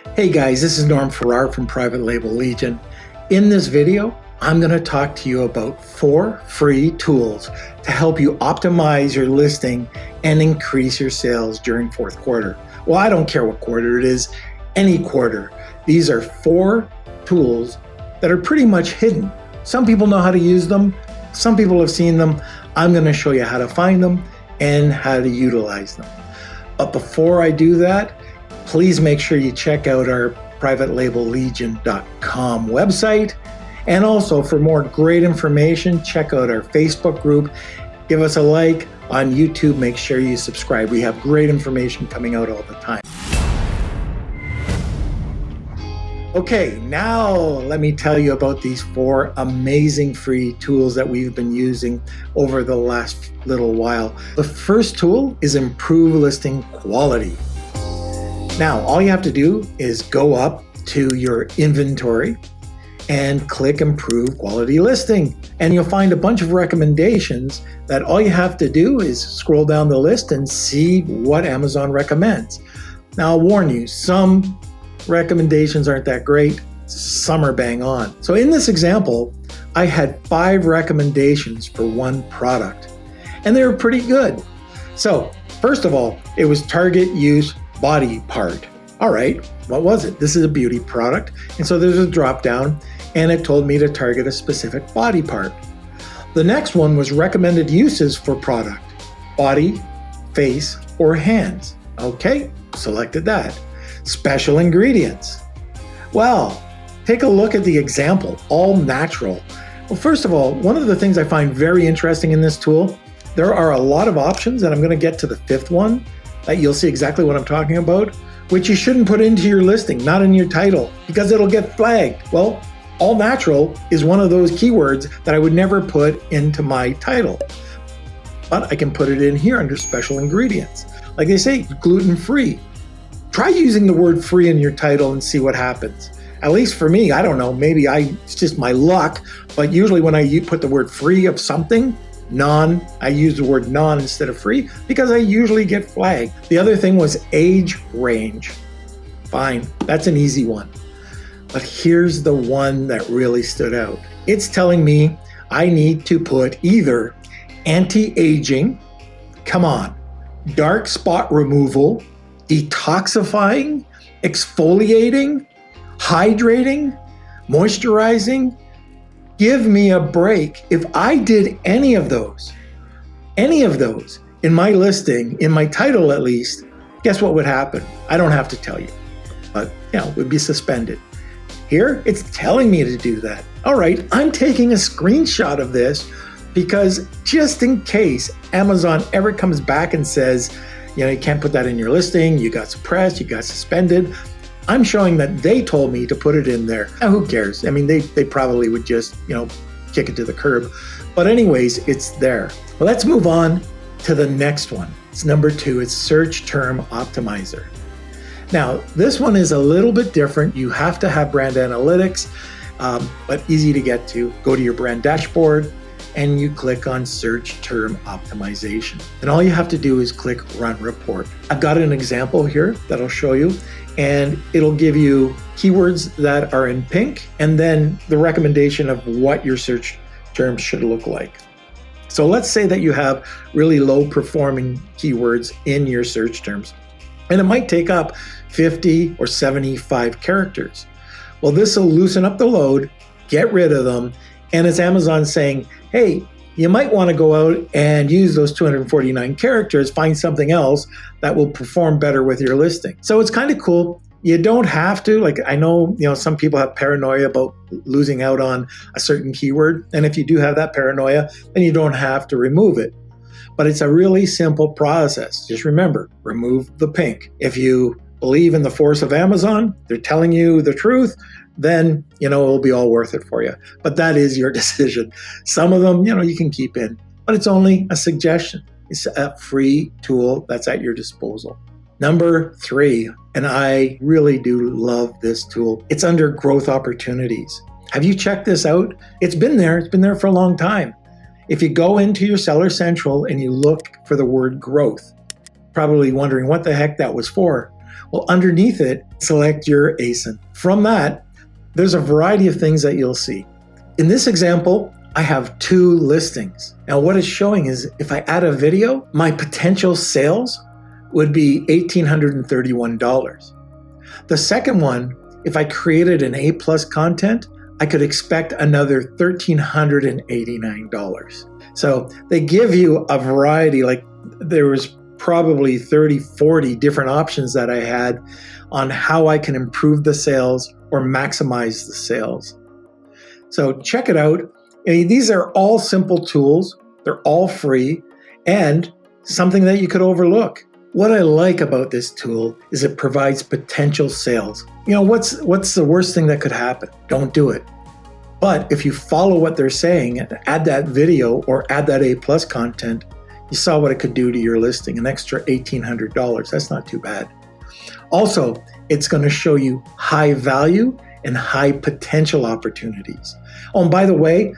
Hey guys, this is Norm Farrar from Private Label Legion. In this video, I'm going to talk to you about 4 free tools to help you optimize your listing and increase your sales during fourth quarter. Well, I don't care what quarter it is, any quarter. These are 4 tools that are pretty much hidden. Some people know how to use them. Some people have seen them. I'm going to show you how to find them and how to utilize them. But before I do that, please make sure you check out our privatelabellegion.com website. And also for more great information, check out our Facebook group. Give us a like on YouTube. Make sure you subscribe. We have great information coming out all the time. Okay, now let me tell you about these 4 amazing free tools that we've been using over the last little while. The first tool is Improve Listing Quality. Now, all you have to do is go up to your inventory and click Improve Quality Listing. And you'll find a bunch of recommendations that all you have to do is scroll down the list and see what Amazon recommends. Now, I'll warn you, some recommendations aren't that great, some are bang on. So in this example, I had 5 recommendations for one product, and they were pretty good. So first of all, it was target use body part. All right, what was it? This is a beauty product, and so there's a drop down, and it told me to target a specific body part. The next one was recommended uses for product, body, face, or hands. Okay, selected that. Special ingredients. Well, take a look at the example, all natural. Well, first of all, one of the things I find very interesting in this tool, there are a lot of options, and I'm going to get to the 5th one that you'll see exactly what I'm talking about, which you shouldn't put into your listing, not in your title, because it'll get flagged. Well, all natural is one of those keywords that I would never put into my title, but I can put it in here under special ingredients. Like they say, gluten-free. Try using the word free in your title and see what happens. At least for me, I don't know, maybe it's just my luck, but usually when I put the word free of something, non, I use the word non instead of free because I usually get flagged. The other thing was age range. Fine, that's an easy one. But here's the one that really stood out. It's telling me I need to put either anti-aging, come on, dark spot removal, detoxifying, exfoliating, hydrating, moisturizing. Give me a break. If I did any of those in my listing, in my title at least, guess what would happen? I don't have to tell you, but it would be suspended. Here, it's telling me to do that. All right, I'm taking a screenshot of this because just in case Amazon ever comes back and says, you can't put that in your listing, you got suppressed, you got suspended. I'm showing that they told me to put it in there. Now, who cares? I mean, they probably would just, kick it to the curb. But anyways, it's there. Well, let's move on to the next one. It's number 2. It's Search Term Optimizer. Now, this one is a little bit different. You have to have brand analytics, but easy to get to. Go to your brand dashboard, and you click on Search Term Optimization. And all you have to do is click Run Report. I've got an example here that I'll show you, and it'll give you keywords that are in pink, and then the recommendation of what your search terms should look like. So let's say that you have really low performing keywords in your search terms, and it might take up 50 or 75 characters. Well, this will loosen up the load, get rid of them, and it's Amazon saying, hey, you might want to go out and use those 249 characters, find something else that will perform better with your listing. So it's kind of cool. You don't have to, I know, some people have paranoia about losing out on a certain keyword. And if you do have that paranoia, then you don't have to remove it. But it's a really simple process. Just remember, remove the pink. If you believe in the force of Amazon, they're telling you the truth, then, it'll be all worth it for you. But that is your decision. Some of them, you can keep in, but it's only a suggestion. It's a free tool that's at your disposal. Number 3, and I really do love this tool. It's under growth opportunities. Have you checked this out? It's been there. It's been there for a long time. If you go into your Seller Central and you look for the word growth, probably wondering what the heck that was for. Well, underneath it, select your ASIN. From that, there's a variety of things that you'll see. In this example, I have 2 listings. Now what it's showing is if I add a video, my potential sales would be $1,831. The second one, if I created an A+ content, I could expect another $1,389. So they give you a variety, like there was probably 30, 40 different options that I had on how I can improve the sales or maximize the sales. So check it out. These are all simple tools. They're all free and something that you could overlook. What I like about this tool is it provides potential sales. What's the worst thing that could happen? Don't do it. But if you follow what they're saying and add that video or add that A+ content, you saw what it could do to your listing, an extra $1,800. That's not too bad. Also, it's going to show you high value and high potential opportunities. Oh, and by the way,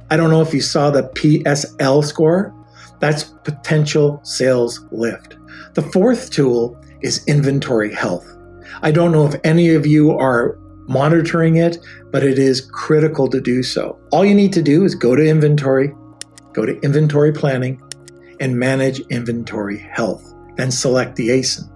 I don't know if you saw the PSL score. That's potential sales lift. The fourth tool is inventory health. I don't know if any of you are monitoring it, but it is critical to do so. All you need to do is go to inventory planning, and manage inventory health, then select the ASIN.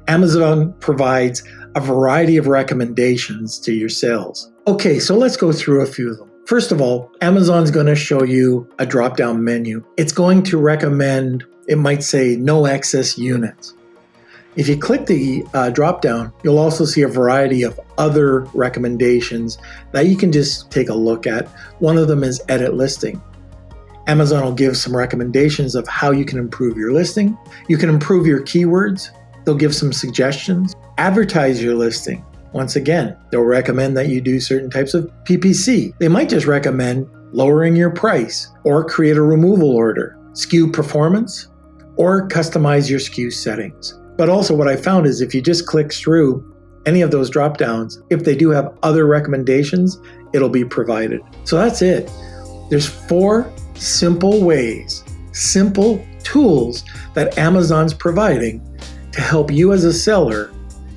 Amazon provides a variety of recommendations to your sales. Okay, so let's go through a few of them. First of all, Amazon's going to show you a drop-down menu. It's going to recommend, it might say no excess units. If you click the drop-down, you'll also see a variety of other recommendations that you can just take a look at. One of them is edit listing. Amazon will give some recommendations of how you can improve your listing. You can improve your keywords. They'll give some suggestions. Advertise your listing. Once again, they'll recommend that you do certain types of PPC. They might just recommend lowering your price or create a removal order, SKU performance, or customize your SKU settings. But also what I found is if you just click through any of those drop downs, if they do have other recommendations, it'll be provided. So that's it. There's 4 simple ways, simple tools that Amazon's providing to help you as a seller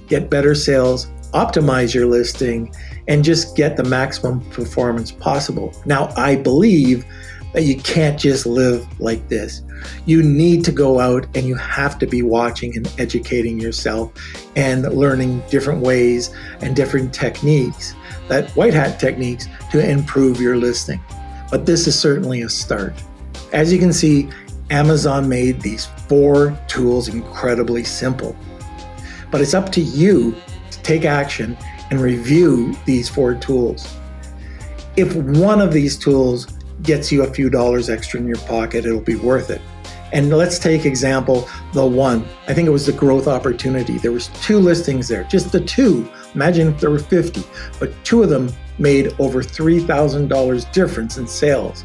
get better sales, optimize your listing, and just get the maximum performance possible. Now, I believe that you can't just live like this. You need to go out and you have to be watching and educating yourself and learning different ways and different techniques, that white hat techniques, to improve your listing. But this is certainly a start. As you can see, Amazon made these 4 tools incredibly simple. But it's up to you to take action and review these 4 tools. If one of these tools gets you a few dollars extra in your pocket, it'll be worth it. And let's take example, the one, I think it was the growth opportunity. There was 2 listings there, just the 2. Imagine if there were 50, but 2 of them made over $3,000 difference in sales.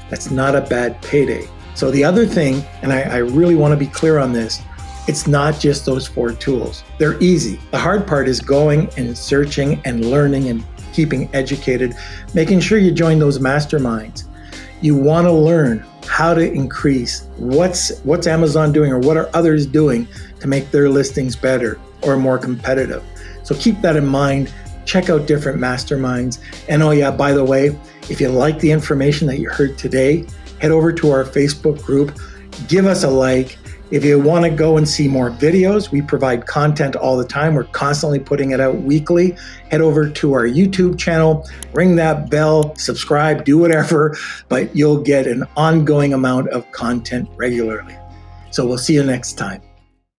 That's not a bad payday. So the other thing, and I really want to be clear on this, it's not just those 4 tools. They're easy. The hard part is going and searching and learning and keeping educated, making sure you join those masterminds. You want to learn how to increase what's Amazon doing or what are others doing to make their listings better or more competitive. So keep that in mind. Check out different masterminds. And oh yeah, by the way, if you like the information that you heard today, head over to our Facebook group, give us a like. If you want to go and see more videos, we provide content all the time. We're constantly putting it out weekly. Head over to our YouTube channel, ring that bell, subscribe, do whatever, but you'll get an ongoing amount of content regularly. So we'll see you next time.